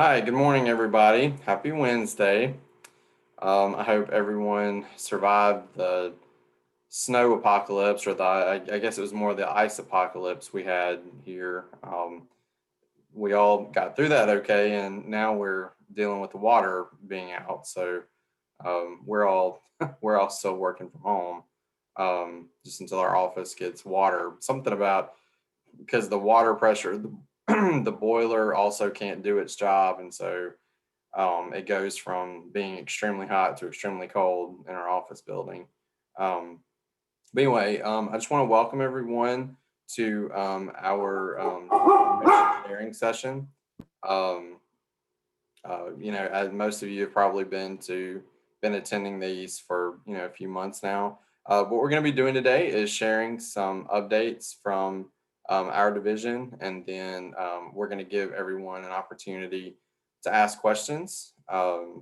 Hi, good morning, everybody. Happy Wednesday. I hope everyone survived the snow apocalypse, or I guess it was more the ice apocalypse we had here. We all got through that okay, and now we're dealing with the water being out. So we're all we're all still working from home, just until our office gets water. Something about because the water pressure, the boiler also can't do its job, and so it goes from being extremely hot to extremely cold in our office building. Um, but anyway, I just want to welcome everyone to our information sharing session. Um, as most of you have probably been attending these for a few months now. What we're going to be doing today is sharing some updates from our division, and then we're going to give everyone an opportunity to ask questions. However,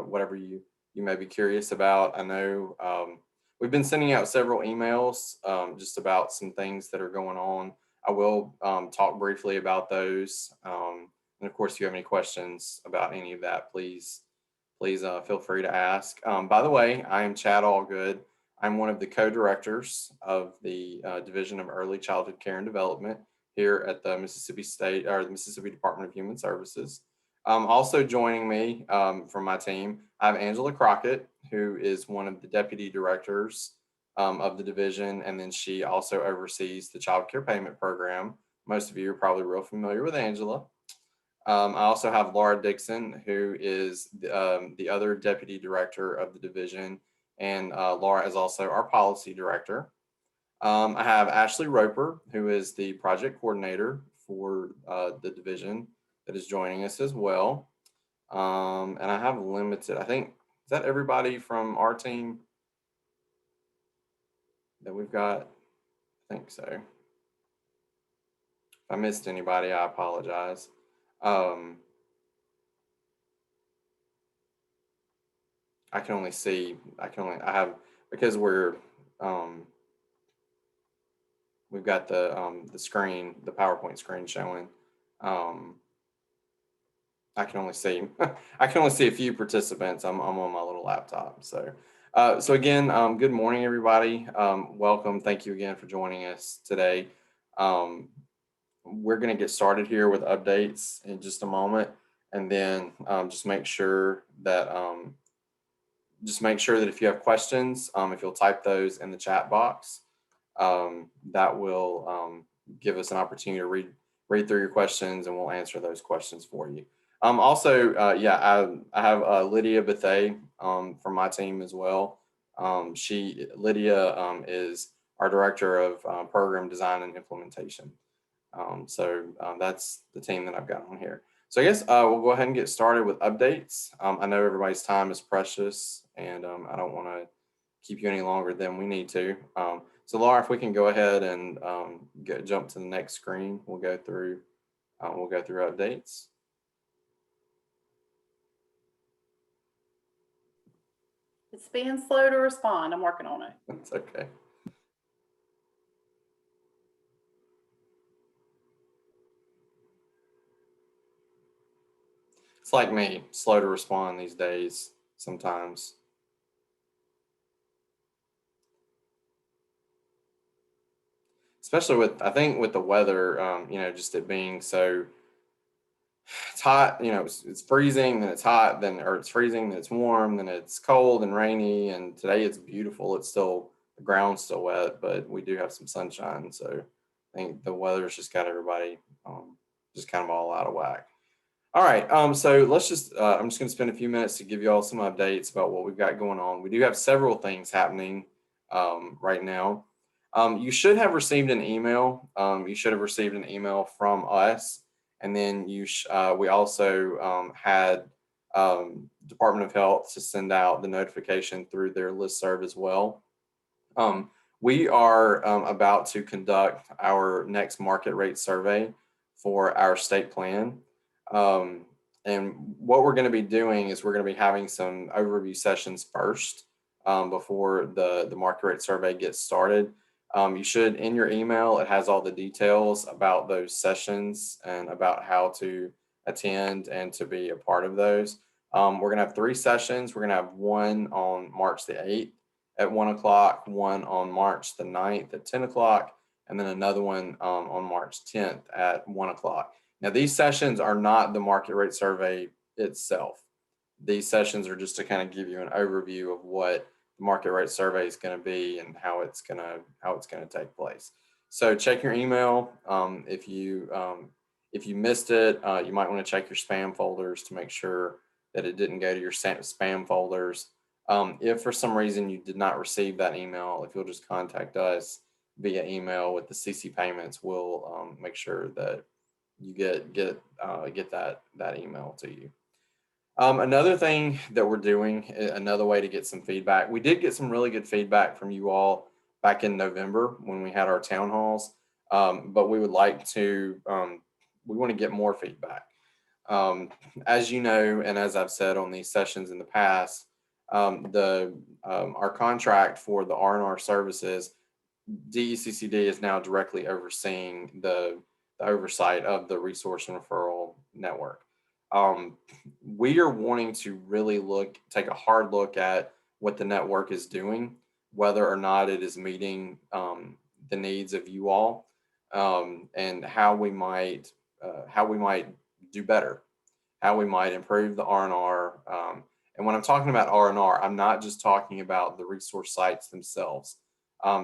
whatever you may be curious about. I know we've been sending out several emails just about some things that are going on. I will talk briefly about those. And of course, if you have any questions about any of that, please feel free to ask. By the way, I am Chad Allgood. I'm one of the co-directors of the Division of Early Childhood Care and Development here at the Mississippi State or the Mississippi Department of Human Services. Also joining me from my team, I have Angela Crockett, who is one of the deputy directors of the division, and then she also oversees the child care payment program. Most of you are probably real familiar with Angela. I also have Laura Dixon, who is the other deputy director of the division, and Laura is also our policy director. I have Ashley Roper, who is the project coordinator for the division that is joining us as well. And I have limited, I think, is that everybody from our team that we've got? I think so. If I missed anybody, I apologize. Um, I have, because um, we've got the screen, the PowerPoint screen showing. Um, I can only see I can only see a few participants. I'm on my little laptop. So again, good morning, everybody. Welcome. Thank you again for joining us today. Um, we're going to get started here with updates in just a moment, and then just make sure that if you have questions, if you'll type those in the chat box, that will give us an opportunity to read through your questions, and we'll answer those questions for you. I have Lydia Bethay from my team as well. Lydia is our director of program design and implementation. That's the team that I've got on here. So I guess we'll go ahead and get started with updates. I know everybody's time is precious, and I don't want to keep you any longer than we need to. So Laura, if we can go ahead and jump to the next screen, we'll go through updates. It's being slow to respond. I'm working on it. That's okay. It's like me, slow to respond these days sometimes. Especially I think with the weather, just it being so, it's hot, it's freezing, then it's hot, or it's freezing, then it's warm, then it's cold and rainy, and today it's beautiful. The ground's still wet, but we do have some sunshine, so I think the weather's just got everybody just kind of all out of whack. All right, so I'm just going to spend a few minutes to give you all some updates about what we've got going on. We do have several things happening right now. You should have received an email. You should have received an email from us, and then we also had Department of Health to send out the notification through their listserv as well. We are about to conduct our next market rate survey for our state plan. And what we're going to be doing is we're going to be having some overview sessions first before the market rate survey gets started. You should, in your email, it has all the details about those sessions and about how to attend and to be a part of those. We're going to have 3 sessions. We're going to have one on March the 8th at 1 o'clock, one on March the 9th at 10 o'clock, and then another one on March 10th at 1 o'clock. Now, these sessions are not the market rate survey itself. These sessions are just to kind of give you an overview of what the market rate survey is going to be and how it's going to take place. So check your email. If you missed it, you might want to check your spam folders to make sure that it didn't go to your spam folders. If for some reason you did not receive that email, if you'll just contact us via email with the CC payments, we'll make sure that you get that email to you. Another thing that we're doing, another way to get some feedback, we did get some really good feedback from you all back in November when we had our town halls, but we would like to, we want to get more feedback. As you know, and as I've said on these sessions in the past, our contract for the R&R services, DECCD is now directly overseeing the oversight of the resource and referral network. We are wanting to really take a hard look at what the network is doing, whether or not it is meeting the needs of you all, and how we might do better, how we might improve the R&R. And when I'm talking about R&R, I'm not just talking about the resource sites themselves.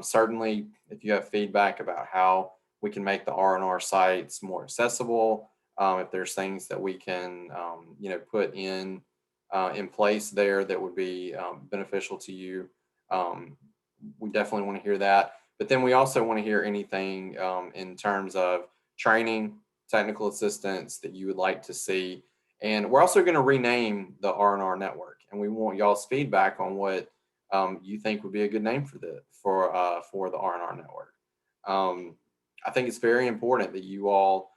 Certainly, if you have feedback about how we can make the R&R sites more accessible, if there's things that we can, put in place there that would be beneficial to you, we definitely want to hear that. But then we also want to hear anything in terms of training, technical assistance that you would like to see. And we're also going to rename the R&R network, and we want y'all's feedback on what you think would be a good name for the R&R network. I think it's very important that you all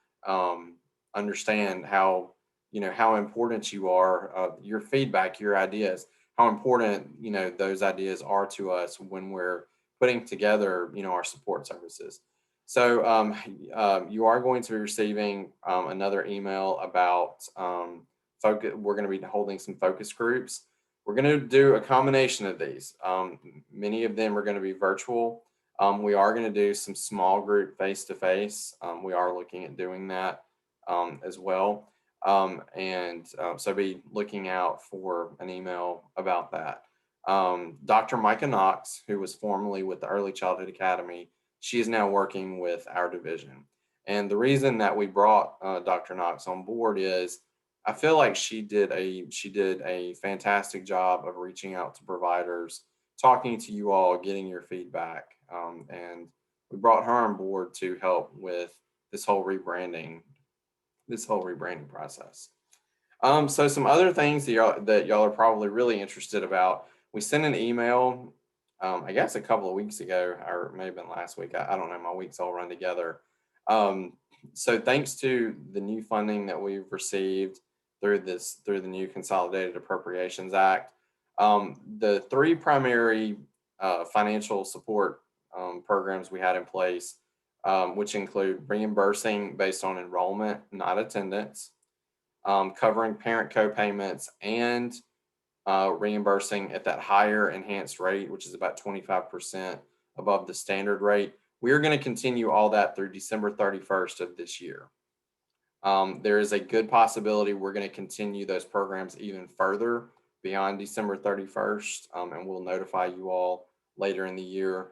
understand how important you are, your feedback, your ideas, how important those ideas are to us when we're putting together our support services. So you are going to be receiving another email about focus. We're going to be holding some focus groups. We're going to do a combination of these. Many of them are going to be virtual. We are going to do some small group face-to-face. We are looking at doing that as well. So be looking out for an email about that. Dr. Micah Knox, who was formerly with the Early Childhood Academy, she is now working with our division. And the reason that we brought Dr. Knox on board is I feel like she did a fantastic job of reaching out to providers, talking to you all, getting your feedback. And we brought her on board to help with this whole rebranding process. So some other things that y'all are probably really interested about. We sent an email, I guess a couple of weeks ago, or maybe been last week. I don't know. My weeks all run together. So thanks to the new funding that we've received through the new Consolidated Appropriations Act, the 3 primary financial support programs we had in place, which include reimbursing based on enrollment, not attendance, covering parent co-payments, and reimbursing at that higher enhanced rate, which is about 25% above the standard rate. We are going to continue all that through December 31st of this year. There is a good possibility we're going to continue those programs even further beyond December 31st, and we'll notify you all later in the year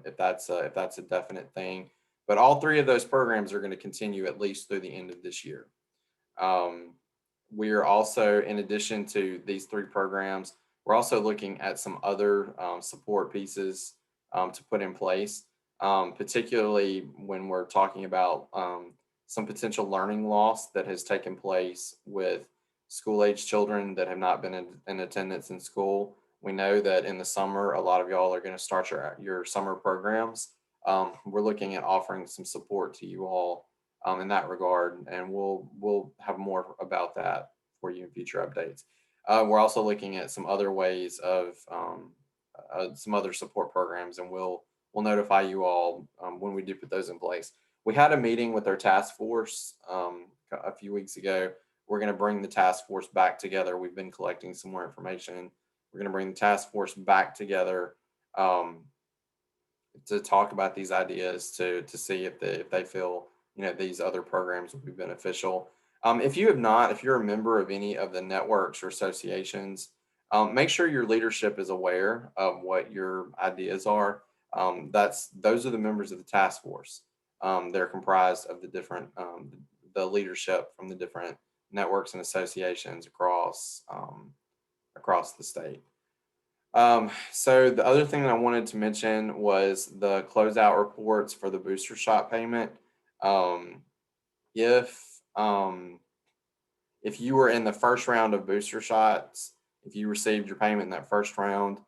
if that's a definite thing. But all 3 of those programs are going to continue at least through the end of this year. We are also, in addition to these 3 programs, we're also looking at some other support pieces to put in place, particularly when we're talking about some potential learning loss that has taken place with school-age children that have not been in attendance in school. We know that in the summer, a lot of y'all are going to start your summer programs. We're looking at offering some support to you all in that regard, and we'll have more about that for you in future updates. We're also looking at some other ways of some other support programs, and we'll we'll notify you all when we do put those in place. We had a meeting with our task force a few weeks ago. We're going to bring the task force back together. We've been collecting some more information. We're going to bring the task force back together to talk about these ideas to see if they feel these other programs will be beneficial. If you're a member of any of the networks or associations, make sure your leadership is aware of what your ideas are. Those are the members of the task force. They're comprised of the leadership from the different networks and associations across the state. So the other thing that I wanted to mention was the closeout reports for the booster shot payment. If you were in the first round of booster shots, if you received your payment in that first round,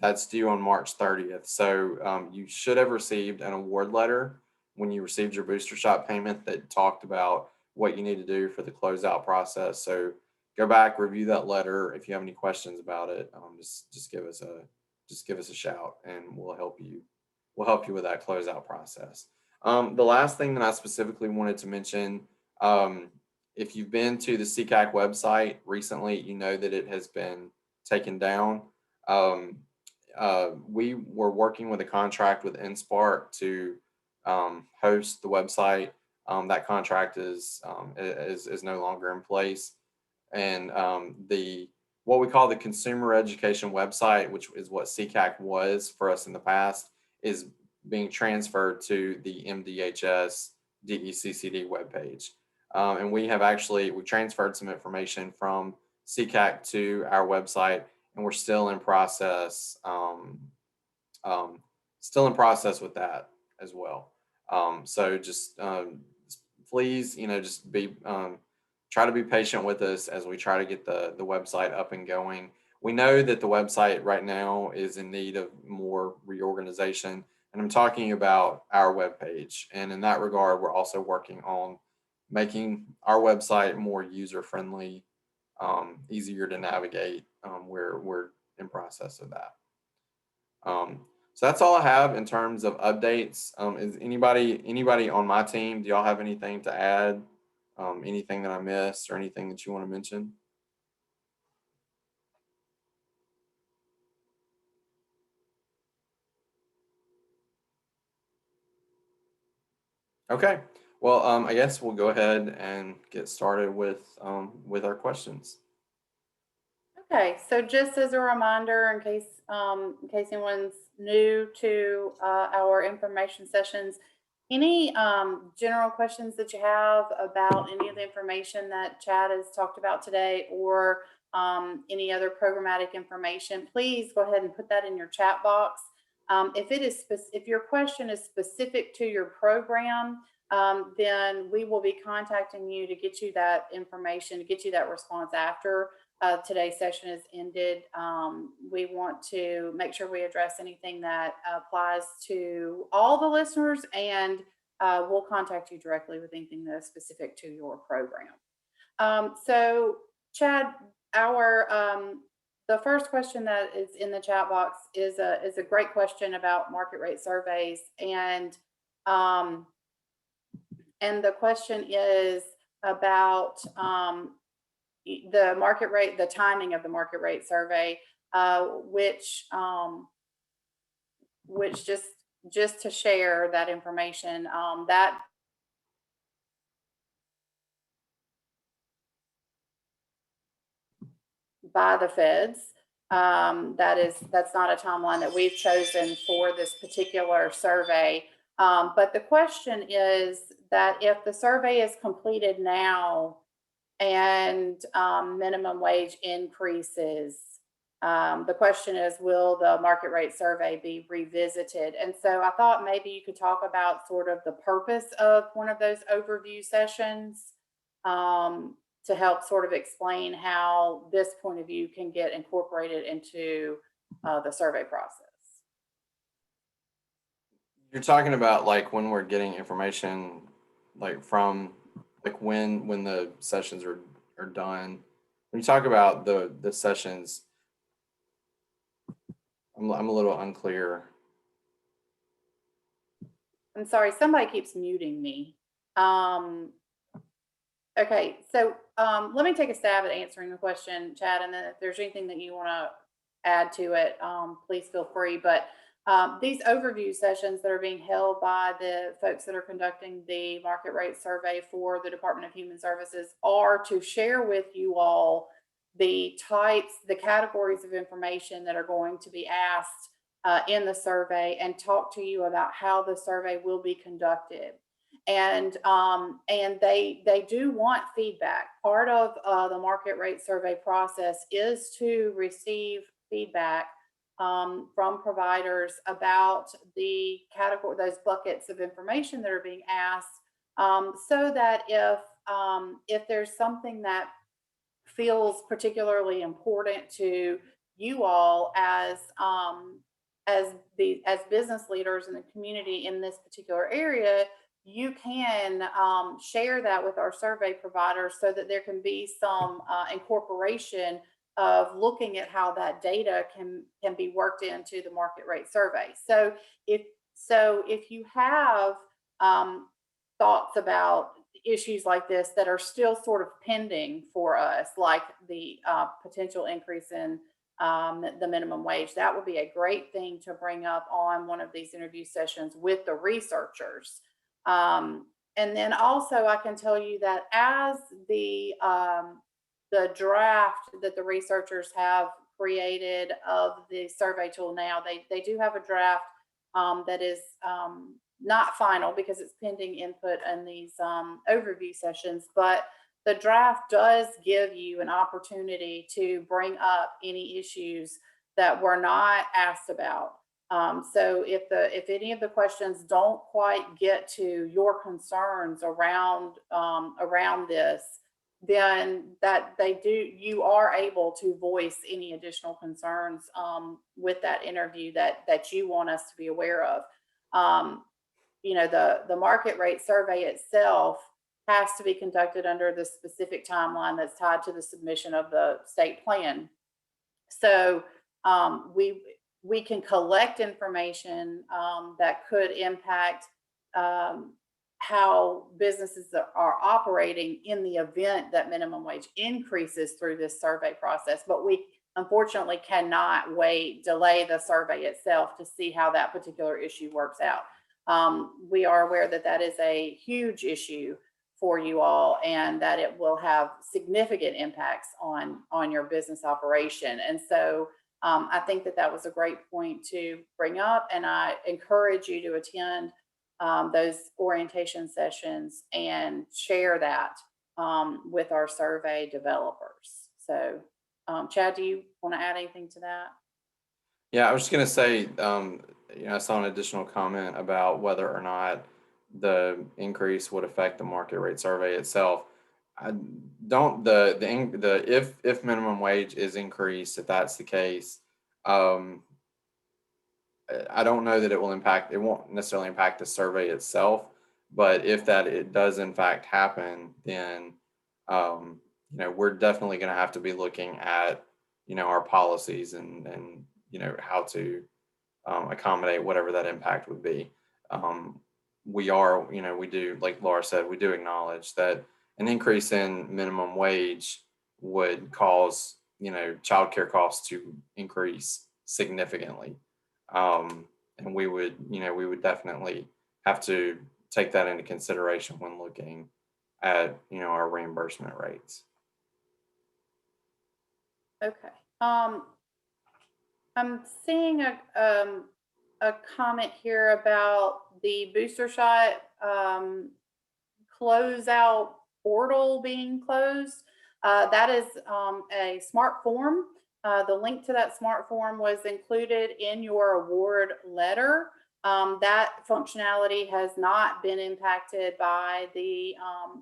that's due on March 30th. So you should have received an award letter when you received your booster shot payment that talked about what you need to do for the closeout process. So go back, review that letter. If you have any questions about it, just give us a shout, and we'll help you with that closeout process. The last thing that I specifically wanted to mention, if you've been to the CCAC website recently, you know that it has been taken down. We were working with a contract with NSPARC to host the website. That contract is no longer in place, and what we call the consumer education website, which is what CCAC was for us in the past, is being transferred to the MDHS DECCD webpage. And we transferred some information from CCAC to our website, and we're still in process with that as well. So just please, just try to be patient with us as we try to get the website up and going. We know that the website right now is in need of more reorganization, and I'm talking about our webpage. And in that regard, we're also working on making our website more user-friendly, easier to navigate. We're in process of that. So that's all I have in terms of updates. Is anybody on my team, do y'all have anything to add? Anything that I missed or anything that you want to mention? Okay. Well, I guess we'll go ahead and get started with our questions. Okay, so just as a reminder, in case anyone's new to our information sessions, any general questions that you have about any of the information that Chad has talked about today, or any other programmatic information, please go ahead and put that in your chat box. If your question is specific to your program, then we will be contacting you to get you that information, to get you that response after today's session is ended. We want to make sure we address anything that applies to all the listeners, and we'll contact you directly with anything that is specific to your program. So Chad, the first question that is in the chat box is a great question about market rate surveys, and the question is about the market rate, the timing of the market rate survey, which just to share that information, that by the feds. That's not a timeline that we've chosen for this particular survey. But the question is that if the survey is completed now and minimum wage increases, the question is, will the market rate survey be revisited? And so I thought maybe you could talk about sort of the purpose of one of those overview sessions, to help sort of explain how this point of view can get incorporated into the survey process. You're talking about like when we're getting information, like from like when the sessions are done. When you talk about the sessions, I'm a little unclear. I'm sorry, somebody keeps muting me. Okay, so let me take a stab at answering the question, Chad, and then if there's anything that you want to add to it, please feel free. But these overview sessions that are being held by the folks that are conducting the market rate survey for the Department of Human Services are to share with you all the types, the categories of information that are going to be asked in the survey, and talk to you about how the survey will be conducted. And they do want feedback. Part of the market rate survey process is to receive feedback from providers about the category, those buckets of information that are being asked, so that if there's something that feels particularly important to you all as business leaders in the community in this particular area, you can share that with our survey providers so that there can be some incorporation of looking at how that data can be worked into the market rate survey. So if you have thoughts about issues like this that are still sort of pending for us, like the potential increase in the minimum wage, that would be a great thing to bring up on one of these interview sessions with the researchers. And then also I can tell you that as the draft that the researchers have created of the survey tool now, they do have a draft that is not final because it's pending input in these overview sessions, but the draft does give you an opportunity to bring up any issues that were not asked about. So if any of the questions don't quite get to your concerns around this, then you are able to voice any additional concerns with that interview that you want us to be aware of. The market rate survey itself has to be conducted under the specific timeline that's tied to the submission of the state plan. So we can collect information that could impact how businesses are operating in the event that minimum wage increases through this survey process, but we unfortunately cannot delay the survey itself to see how that particular issue works out. We are aware that that is a huge issue for you all, and that it will have significant impacts on your business operation. And so I think that was a great point to bring up, and I encourage you to attend those orientation sessions and share that with our survey developers. So Chad, do you want to add anything to that? Yeah, I was just going to say, I saw an additional comment about whether or not the increase would affect the market rate survey itself. I don't if minimum wage is increased, if that's the case, I don't know that it won't necessarily impact the survey itself, but if it does in fact happen, then we're definitely going to have to be looking at our policies and how to accommodate whatever that impact would be. We do, like Laura said, we do acknowledge that an increase in minimum wage would cause childcare costs to increase significantly. And we would definitely have to take that into consideration when looking at our reimbursement rates. Okay. I'm seeing a comment here about the booster shot closeout portal being closed. That is a smart form. The link to that smart form was included in your award letter. That functionality has not been impacted by the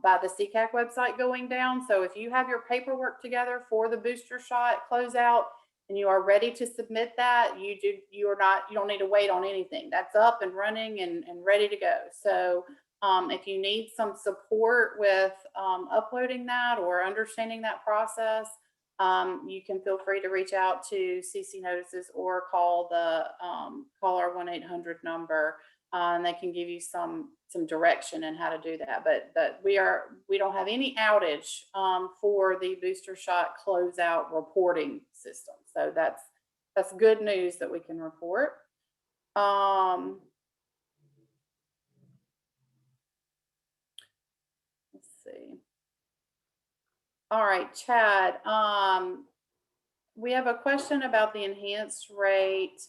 CCAC website going down. So if you have your paperwork together for the booster shot closeout and you are ready to submit that, you don't need to wait on anything. That's up and running and ready to go. So if you need some support with uploading that or understanding that process, you can feel free to reach out to CC Notices or call our 1-800 number and they can give you some direction in how to do that. But we don't have any outage for the booster shot closeout reporting system. So that's good news that we can report. Let's see. All right, Chad. We have a question about the enhanced rate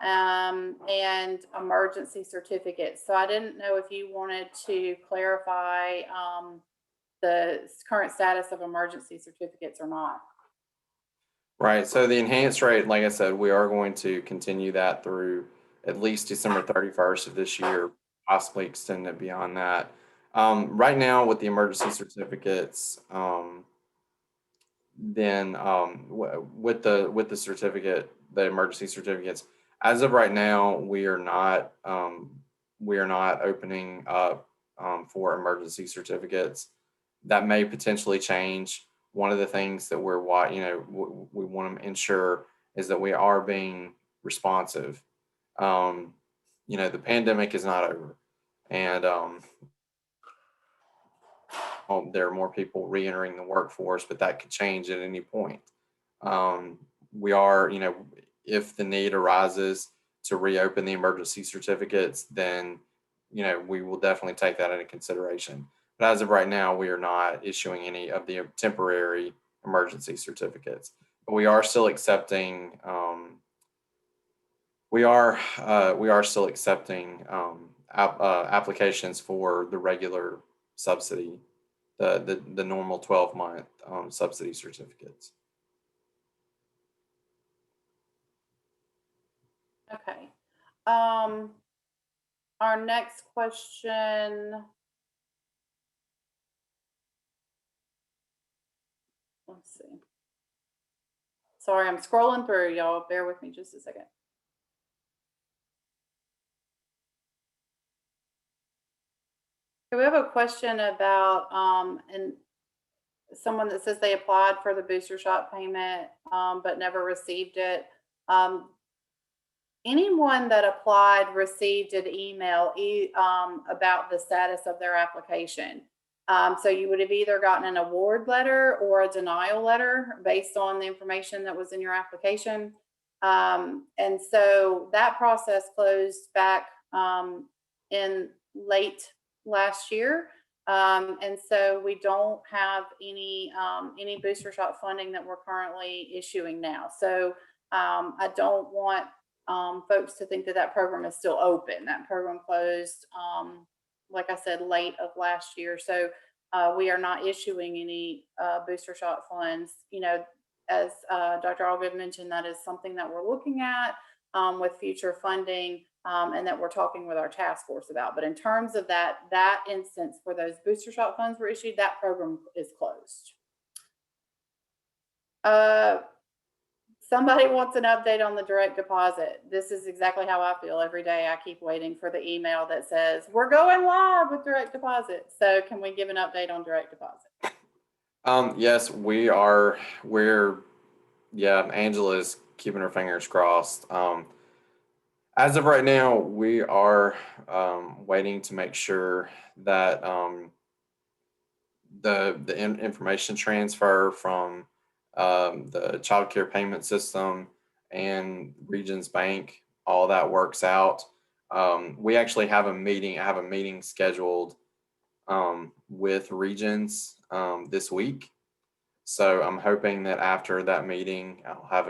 and emergency certificates. So I didn't know if you wanted to clarify the current status of emergency certificates or not. Right. So the enhanced rate, like I said, we are going to continue that through at least December 31st of this year, possibly extend it beyond that. Right now with the emergency certificates, then with the certificate, the emergency certificates, as of right now, we are not opening up for emergency certificates. That may potentially change. One of the things that we want to ensure is that we are being responsive. The pandemic is not over, and there are more people re-entering the workforce, but that could change at any point. We are, if the need arises to reopen the emergency certificates, then, we will definitely take that into consideration. But as of right now, we are not issuing any of the temporary emergency certificates. But we are still accepting. We are still accepting applications for the regular subsidy, the normal 12-month subsidy certificates. Okay. Our next question. Let's see. Sorry, I'm scrolling through, y'all. Bear with me just a second. Okay, we have a question about and someone that says they applied for the booster shot payment but never received it. Anyone that applied received an email about the status of their application. So you would have either gotten an award letter or a denial letter based on the information that was in your application. And so that process closed back in late last year. And so we don't have any booster shot funding that we're currently issuing now. So I don't want folks to think that that program is still open. That program closed, like I said, late of last year. So we are not issuing any booster shot funds. As Dr. Allgood mentioned, that is something that we're looking at with future funding and that we're talking with our task force about. But in terms of that instance where those booster shot funds were issued, that program is closed. Somebody wants an update on the direct deposit. This is exactly how I feel every day. I keep waiting for the email that says, we're going live with direct deposit. So can we give an update on direct deposit? Yes, Angela is keeping her fingers crossed. As of right now, we are waiting to make sure that the information transfer from the child care payment system and Regions Bank, all that works out. We actually have a meeting. I have a meeting scheduled with Regions this week. So I'm hoping that after that meeting, I'll have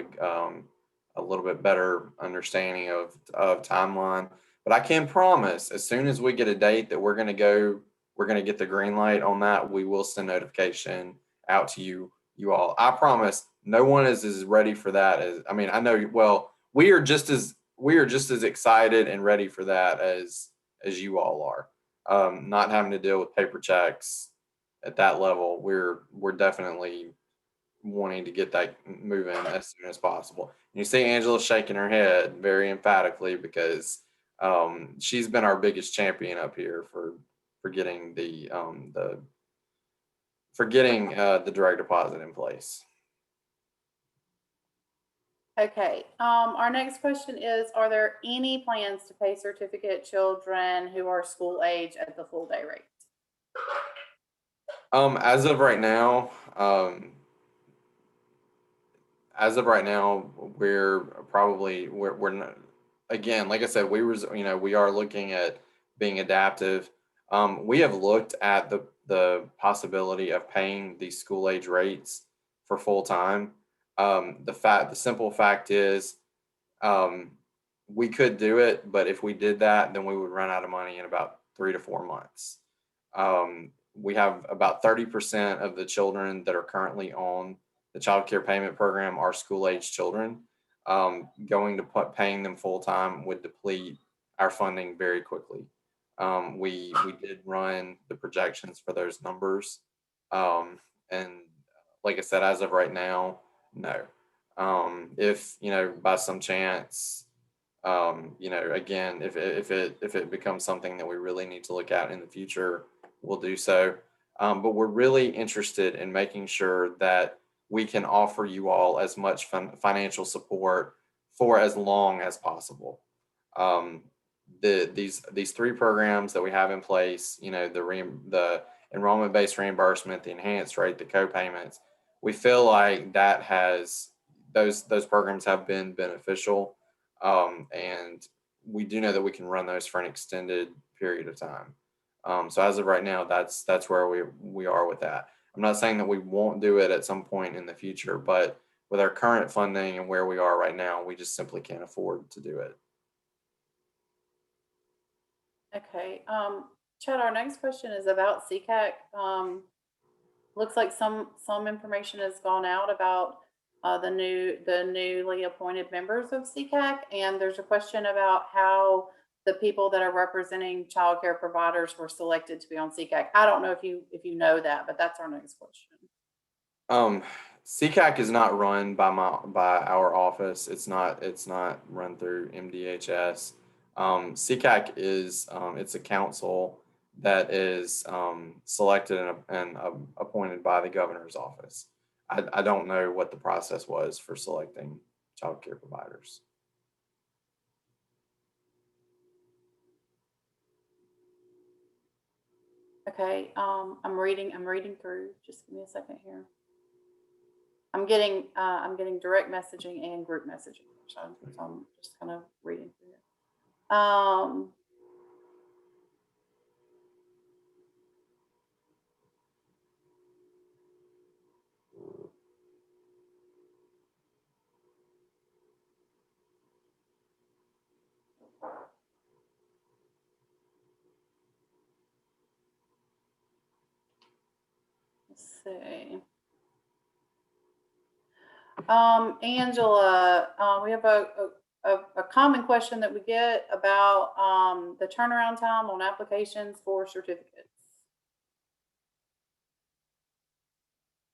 a little bit better understanding of timeline. But I can promise, as soon as we get a date that we're going to get the green light on that, we will send notification out to you all. I promise no one is as ready for that I know, well, we are just as excited and ready for that as you all are. Not having to deal with paper checks at that level, we're definitely wanting to get that moving as soon as possible. And you see Angela shaking her head very emphatically because she's been our biggest champion up here for getting the direct deposit in place. Okay, our next question is, are there any plans to pay certificate children who are school age at the full day rate? As of right now, we're probably we're not, again, like I said, we are looking at being adaptive. We have looked at the possibility of paying these school age rates for full time. The simple fact is, um, we could do it, but if we did that, then we would run out of money in about 3 to 4 months. We have about 30% of the children that are currently on the child care payment program are school age children. Going to paying them full time would deplete our funding very quickly. We did run the projections for those numbers, and like I said, as of right now, no. If by some chance, again, if it becomes something that we really need to look at in the future, we'll do so. But we're really interested in making sure that we can offer you all as much financial support for as long as possible. Um, these three programs that we have in place, the enrollment based reimbursement, the enhanced rate, the co-payments, we feel like that has those programs have been beneficial, and we do know that we can run those for an extended period of time. So as of right now, that's where we are with that. I'm not saying that we won't do it at some point in the future, but with our current funding and where we are right now, we just simply can't afford to do it. Okay, Chad, our next question is about CCAC. Looks like some information has gone out about the newly appointed members of CCAC, and there's a question about how the people that are representing childcare providers were selected to be on CCAC. I don't know if you know that, but that's our next question. Um, CCAC is not run by our office. It's not run through MDHS. CCAC is it's a council that is selected and appointed by the governor's office. I don't know what the process was for selecting child care providers. Okay, I'm reading through. Just give me a second here. I'm getting direct messaging and group messaging. So I'm just kind of reading through it. Let's see. Angela, we have a common question that we get about the turnaround time on applications for certificates.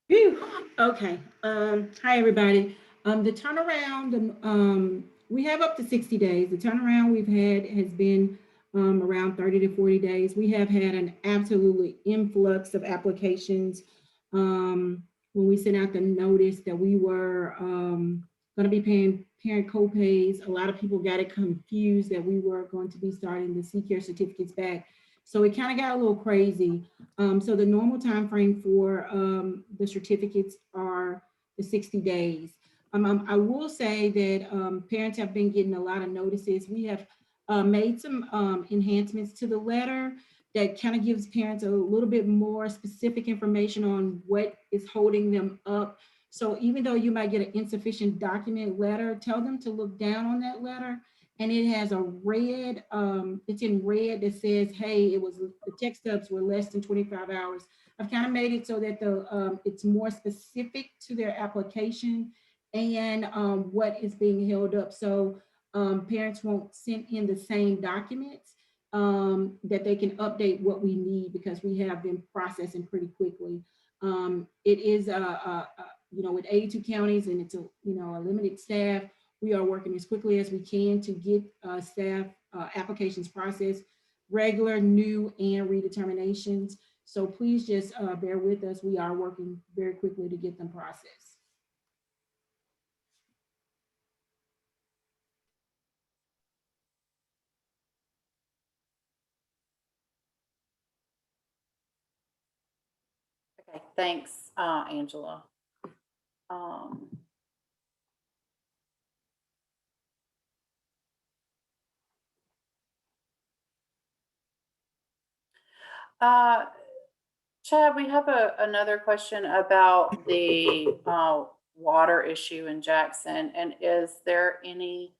Phew. Okay. Hi, everybody. The turnaround, we have up to 60 days. The turnaround we've had has been around 30 to 40 days. We have had an absolutely influx of applications. When we sent out the notice that we were going to be paying parent co-pays, a lot of people got it confused that we were going to be starting the C-Care certificates back. So it kind of got a little crazy. So the normal time frame for the certificates are the 60 days. I will say that parents have been getting a lot of notices. We have made some enhancements to the letter that kind of gives parents a little bit more specific information on what is holding them up. So even though you might get an insufficient document letter, tell them to look down on that letter, and it has a red, it's in red that says, hey, the tech stubs were less than 25 hours. I've kind of made it so that it's more specific to their application and what is being held up. So parents won't send in the same documents, that they can update what we need, because we have been processing pretty quickly. It is, with 82 counties and it's a limited staff, we are working as quickly as we can to get staff applications processed, regular, new, and redeterminations. So please just bear with us. We are working very quickly to get them processed. Okay, thanks, Angela. Um, uh, Chad, we have another question about the water issue in Jackson, and is there any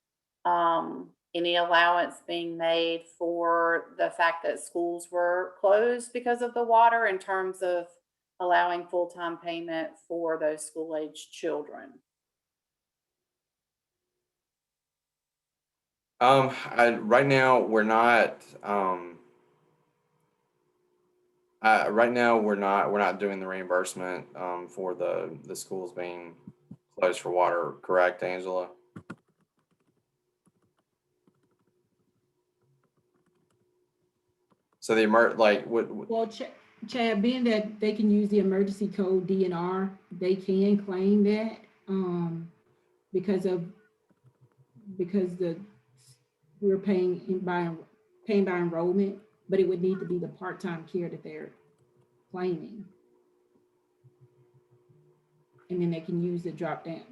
allowance being made for the fact that schools were closed because of the water in terms of allowing full-time payment for those school-aged children? Right now we're not. Right now we're not doing the reimbursement for the schools being closed for water. Correct, Angela? So the like what? Well, Chad, being that they can use the emergency code DNR, they can claim that because the we're paying by enrollment, but it would need to be the part-time care that they're claiming. And then they can use the drop down,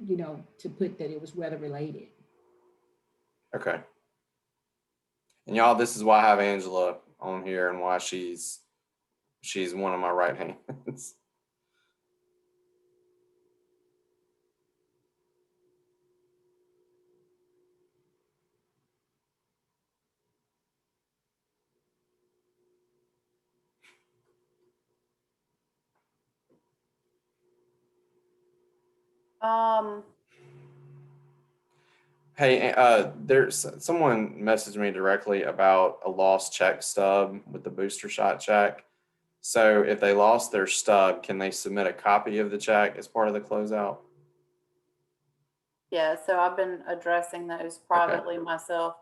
to put that it was weather related. Okay. And y'all, this is why I have Angela on here and why she's one of my right hands. Um, Hey, there's someone messaged me directly about a lost check stub with the booster shot check. So if they lost their stub, can they submit a copy of the check as part of the closeout? yeah, so I've been addressing those privately myself.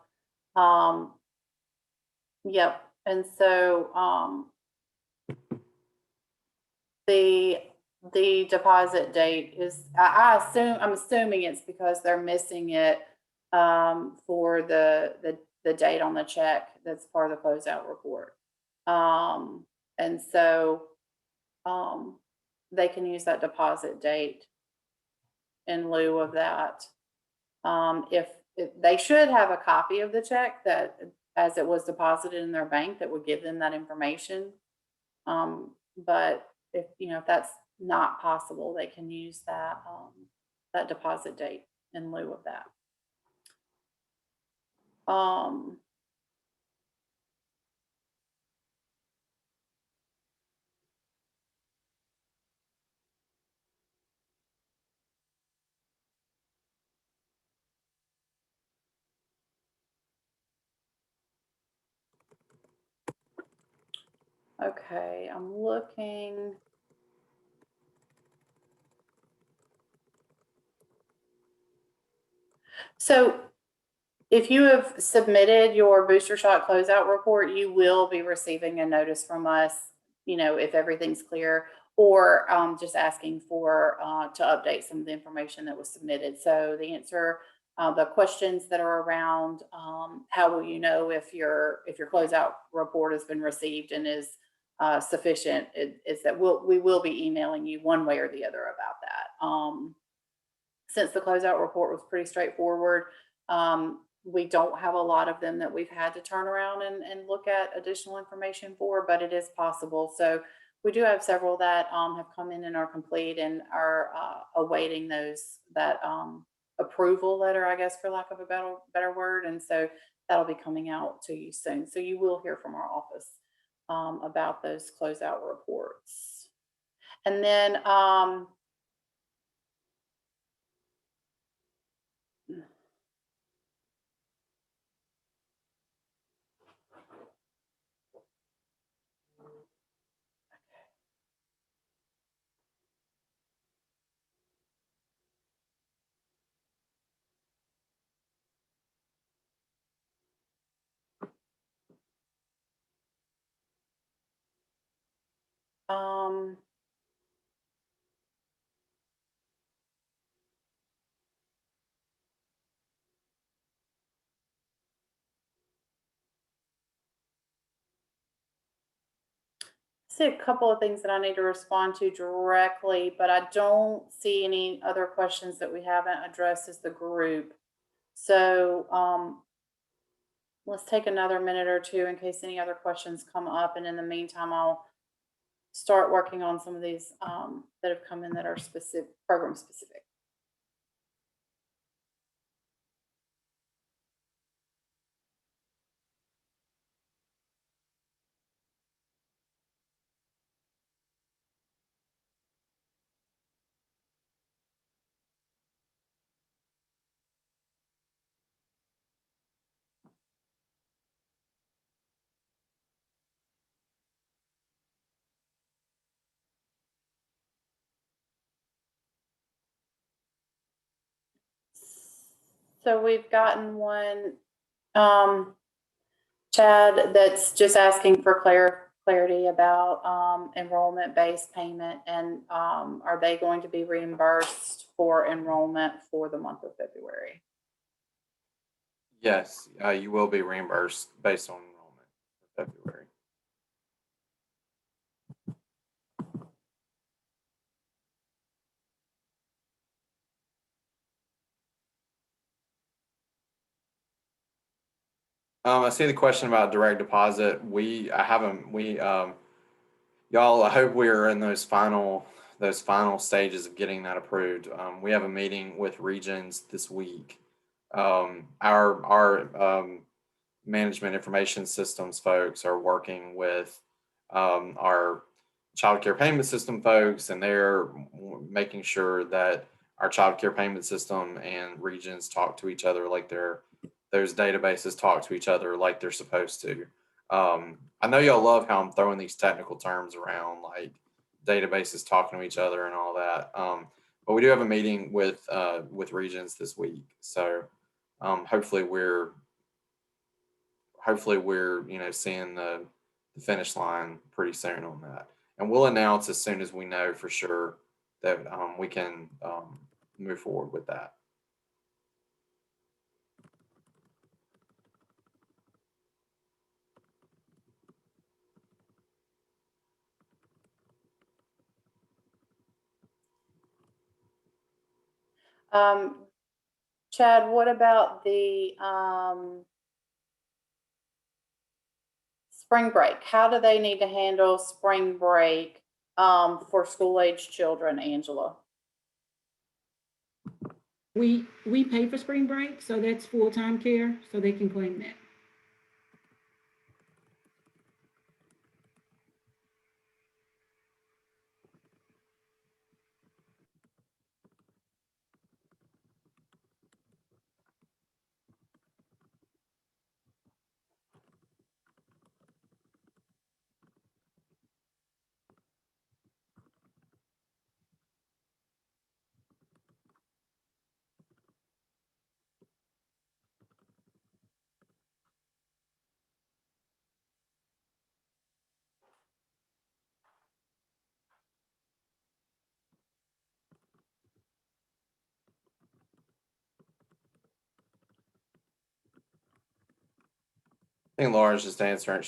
Um, yep, and so the deposit date is, I'm assuming it's because they're missing it for the date on the check that's part of the closeout report. And so they can use that deposit date in lieu of that. If they should have a copy of the check that as it was deposited in their bank that would give them that information. But if that's not possible, they can use that deposit date in lieu of that. Okay, I'm looking. So if you have submitted your booster shot closeout report, you will be receiving a notice from us, if everything's clear, or just asking for to update some of the information that was submitted. So the answer, the questions that are around, how will you know if your closeout report has been received and is sufficient, is that we will be emailing you one way or the other about that. Since the closeout report was pretty straightforward, we don't have a lot of them that we've had to turn around and look at additional information for, but it is possible. So we do have several that have come in and are complete and are awaiting that approval letter, I guess, for lack of a better word. And so that'll be coming out to you soon. So you will hear from our office about those closeout reports. And then um, see a couple of things that I need to respond to directly, but I don't see any other questions that we haven't addressed as the group. So let's take another minute or two in case any other questions come up. And in the meantime, I'll start working on some of these that have come in that are specific, program specific. So we've gotten one, Chad, that's just asking for clarity about enrollment-based payment, and are they going to be reimbursed for enrollment for the month of February? Yes, you will be reimbursed based on enrollment for February. I see the question about direct deposit. I haven't, y'all, I hope we're in those final stages of getting that approved. We have a meeting with Regions this week. Our management information systems folks are working with our child care payment system folks, and they're making sure that our child care payment system and Regions talk to each other like those databases talk to each other like they're supposed to. I know y'all love how I'm throwing these technical terms around, like databases talking to each other and all that. But we do have a meeting with Regions this week, so hopefully we're seeing the finish line pretty soon on that, and we'll announce as soon as we know for sure that we can move forward with that. Chad, what about the spring break? How do they need to handle spring break for school-age children, Angela? We pay for spring break, so that's full-time care, so they can claim that. I think Laura's just answering.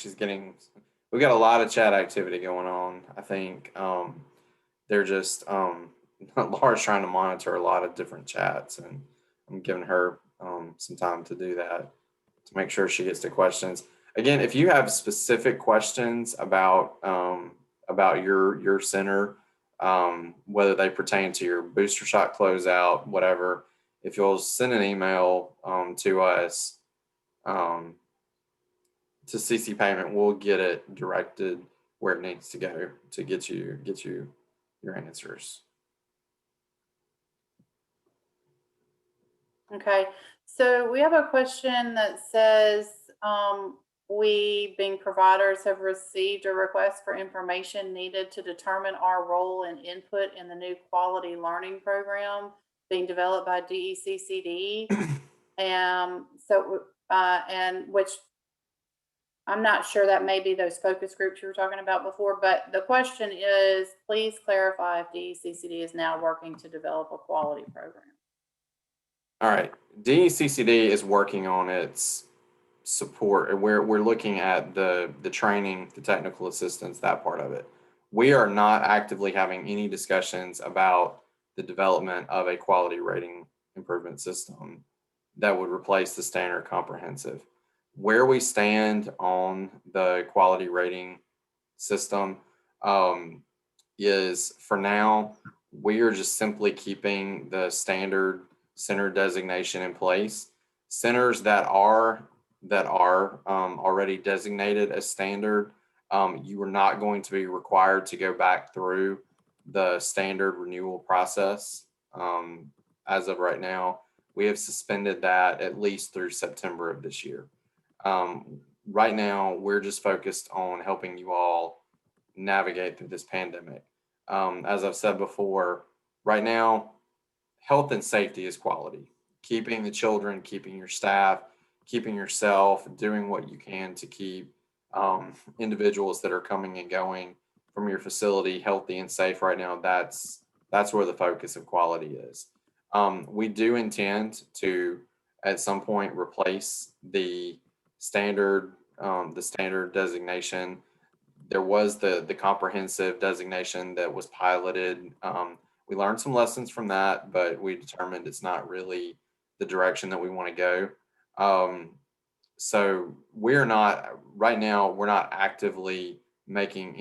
We got a lot of chat activity going on. I think they're just Laura's trying to monitor a lot of different chats, and I'm giving her some time to do that to make sure she gets to questions. Again, if you have specific questions about your center, whether they pertain to your booster shot closeout, whatever, if you'll send an email to us, to CC Payment, we'll get it directed where it needs to go to get you your answers. Okay, so we have a question that says, we, being providers, have received a request for information needed to determine our role and input in the new quality learning program being developed by DCCD. And which I'm not sure, that may be those focus groups you were talking about before, but the question is, please clarify if DCCD is now working to develop a quality program. All right, DCCD is working on its support, and we're looking at the training, the technical assistance, that part of it. we are not actively having any discussions about the development of a quality rating improvement system that would replace the standard comprehensive. Where we stand on the quality rating system is, for now, we are just simply keeping the standard center designation in place. Centers that are already designated as standard, you are not going to be required to go back through the standard renewal process. As of right now, we have suspended that at least through September of this year. Right now, we're just focused on helping you all navigate through this pandemic. As I've said before, right now, health and safety is quality. Keeping the children, keeping your staff, keeping yourself, doing what you can to keep individuals that are coming and going from your facility healthy and safe right now. That's where the focus of quality is. We do intend to, at some point, replace the standard designation. There was the comprehensive designation that was piloted. We learned some lessons from that, but we determined it's not really the direction that we want to go. So we're not right now. We're not actively making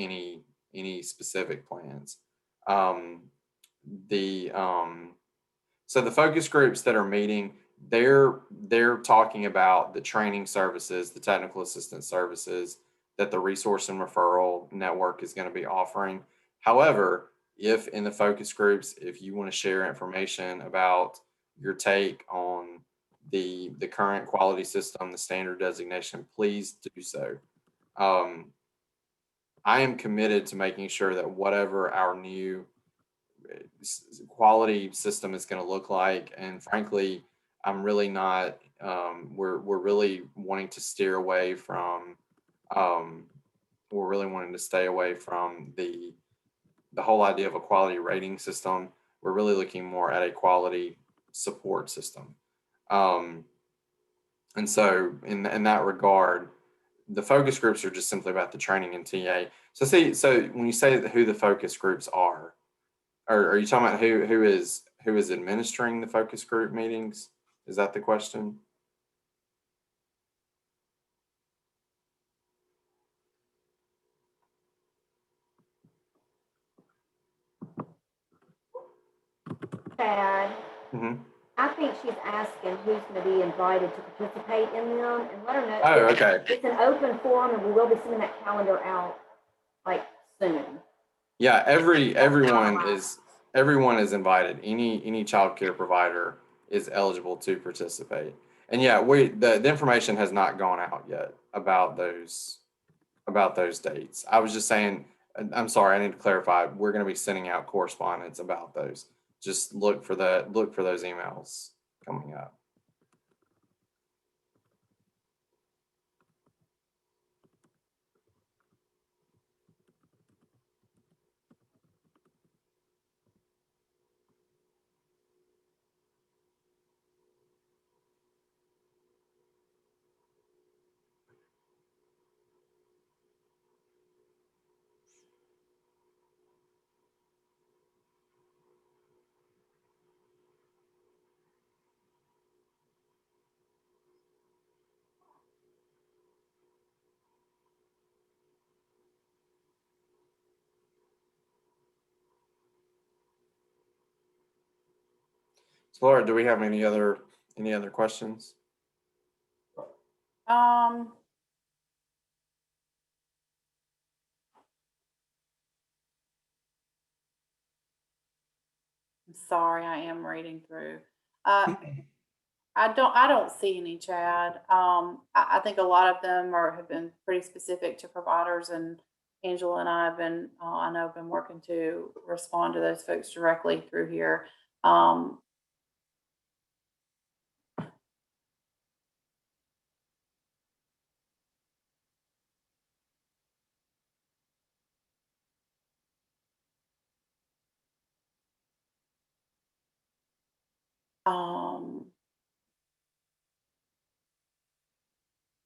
any specific plans. So the focus groups that are meeting, they're talking about the training services, the technical assistance services that the resource and referral network is going to be offering. However, if in the focus groups, if you want to share information about your take on the current quality system, the standard designation, please do so. I am committed to making sure that whatever our new quality system is going to look like, and frankly, I'm really not. We're really wanting to steer away from. We're really wanting to stay away from the whole idea of a quality rating system. We're really looking more at a quality support system. And so in that regard, the focus groups are just simply about the training and TA. So when you say who the focus groups are you talking about who is administering the focus group meetings? Is that the question? Chad, Mm-hmm. I think she's asking who's going to be invited to participate in them, and let her know. Oh, okay. It's an open forum, and we will be sending that calendar out like soon. Yeah, everyone is invited. Any child care provider is eligible to participate. And yeah, the information has not gone out yet about those dates. I was just saying, I'm sorry, I need to clarify. We're going to be sending out correspondence about those. Just look for those emails coming up. So Laura, do we have any other questions? I'm sorry, I am reading through. I don't see any, Chad. I think a lot of them have been pretty specific to providers, and Angela and I have been, I know, been working to respond to those folks directly through here.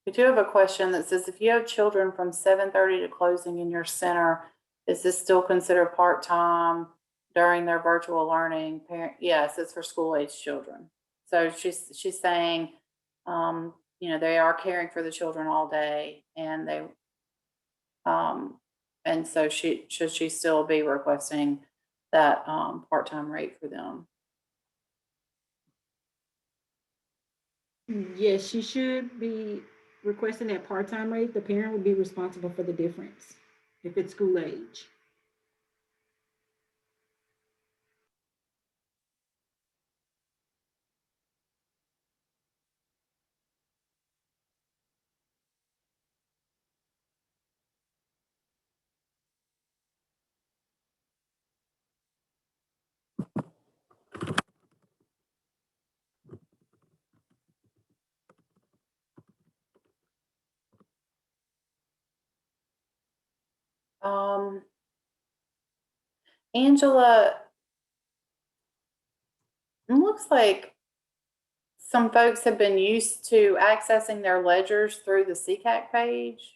We do have a question that says, if you have children from 7:30 to closing in your center, Is this still considered part-time during their virtual learning? Yes, it's for school-age children. So she's saying, you know, they are caring for the children all day, and and so should she still be requesting that part-time rate for them? Yes, she should be requesting that part-time rate. The parent would be responsible for the difference if it's school age. Angela, it looks like some folks have been used to accessing their ledgers through the CCAC page.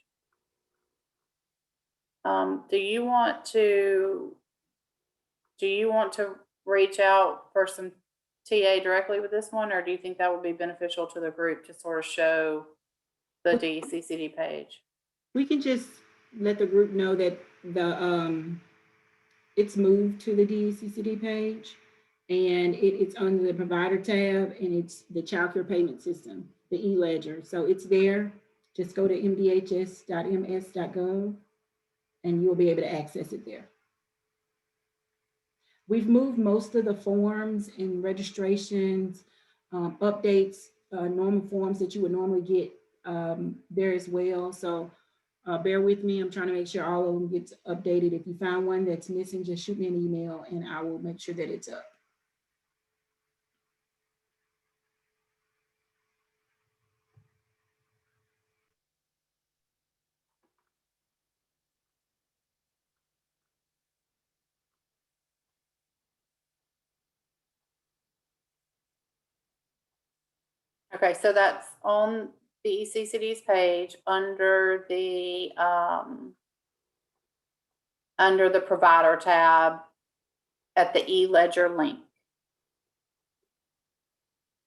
Do you want to reach out for some TA directly with this one, or do you think that would be beneficial to the group to sort of show the DCCD page? We can just let the group know that it's moved to the DCCD page, and it's under the provider tab, and it's the child care payment system, the e-ledger. So it's there. Just go to mdhs.ms.gov and you'll be able to access it there. We've moved most of the forms and registrations, updates, normal forms that you would normally get there as well. So bear with me. I'm trying to make sure all of them gets updated. If you find one that's missing, just shoot me an email and I will make sure that it's up. Okay, so that's on the ECCD's page under the provider tab at the e-ledger link.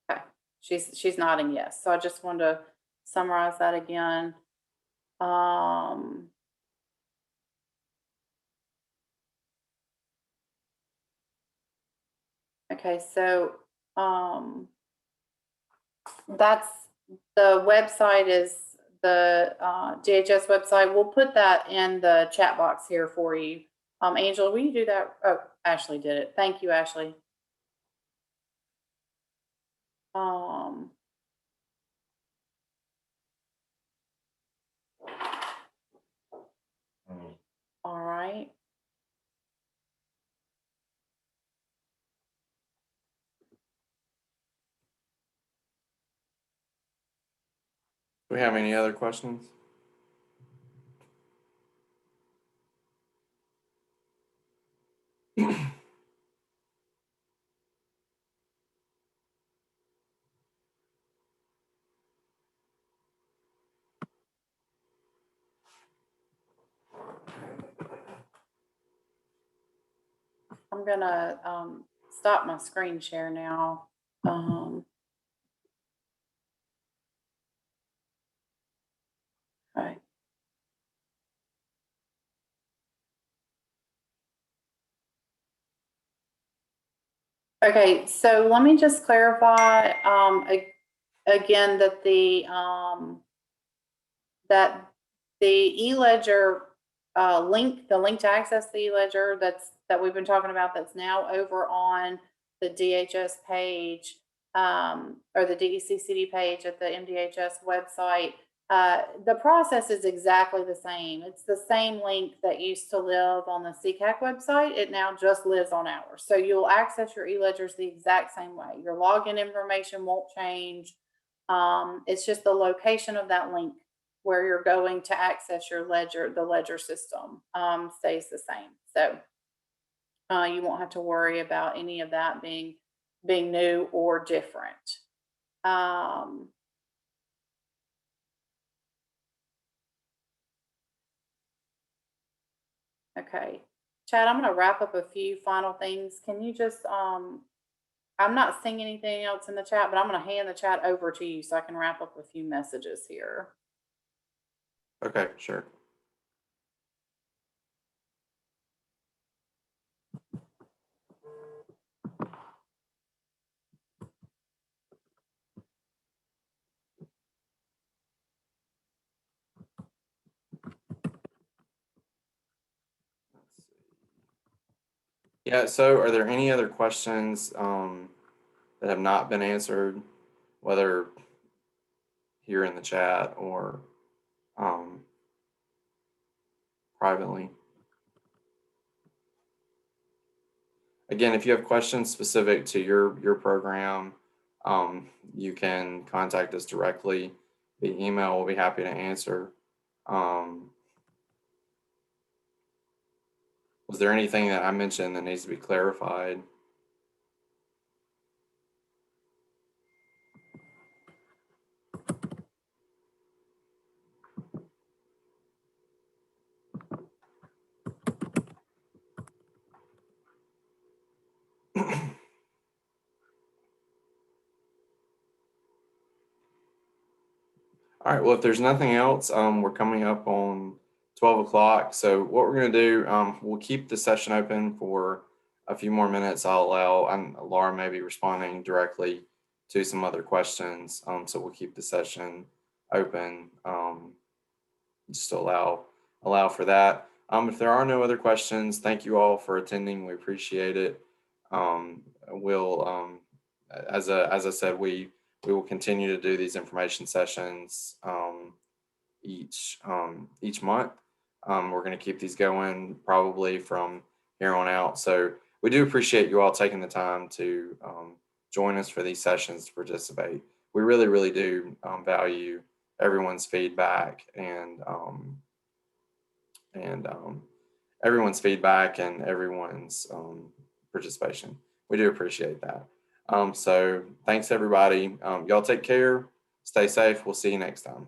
Okay, she's nodding yes. So I just wanted to summarize that again. Okay, so that's the website is the DHS website. We'll put that in the chat box here for you. Angela, will you do that? Oh, Ashley did it. Thank you, Ashley. All right. Do we have any other questions? I'm gonna stop my screen share now. Right. Okay, so let me just clarify again that the e-ledger link, the link to access the e-ledger that we've been talking about, that's now over on the DHS page or the DCCD page at the MDHS website. The process is exactly the same. It's the same link that used to live on the CCAC website. It now just lives on ours. So you'll access your e-ledgers the exact same way. Your login information won't change. It's just the location of that link where you're going to access your ledger, the ledger system stays the same. So you won't have to worry about any of that being new or different. Okay. Chad, I'm gonna wrap up a few final things. Can you just, I'm not seeing anything else in the chat, but I'm gonna hand the chat over to you so I can wrap up a few messages here. Okay, sure. Let's see. Yeah, so are there any other questions that have not been answered, whether here in the chat or privately? Again, if you have questions specific to your program, you can contact us directly via email. We'll be happy to answer. Was there anything that I mentioned that needs to be clarified? All right, well, if there's nothing else, we're coming up on 12 o'clock. So what we're going to do, we'll keep the session open for a few more minutes. I'll allow, Laura may be responding directly to some other questions. So we'll keep the session open just to allow for that. If there are no other questions, thank you all for attending. We appreciate it. We'll, as I said, we will continue to do these information sessions each month. We're going to keep these going probably from here on out. So we do appreciate you all taking the time to join us for these sessions to participate. We really, really do value everyone's feedback and everyone's feedback and everyone's participation. We do appreciate that. So thanks everybody. Y'all take care. Stay safe. We'll see you next time.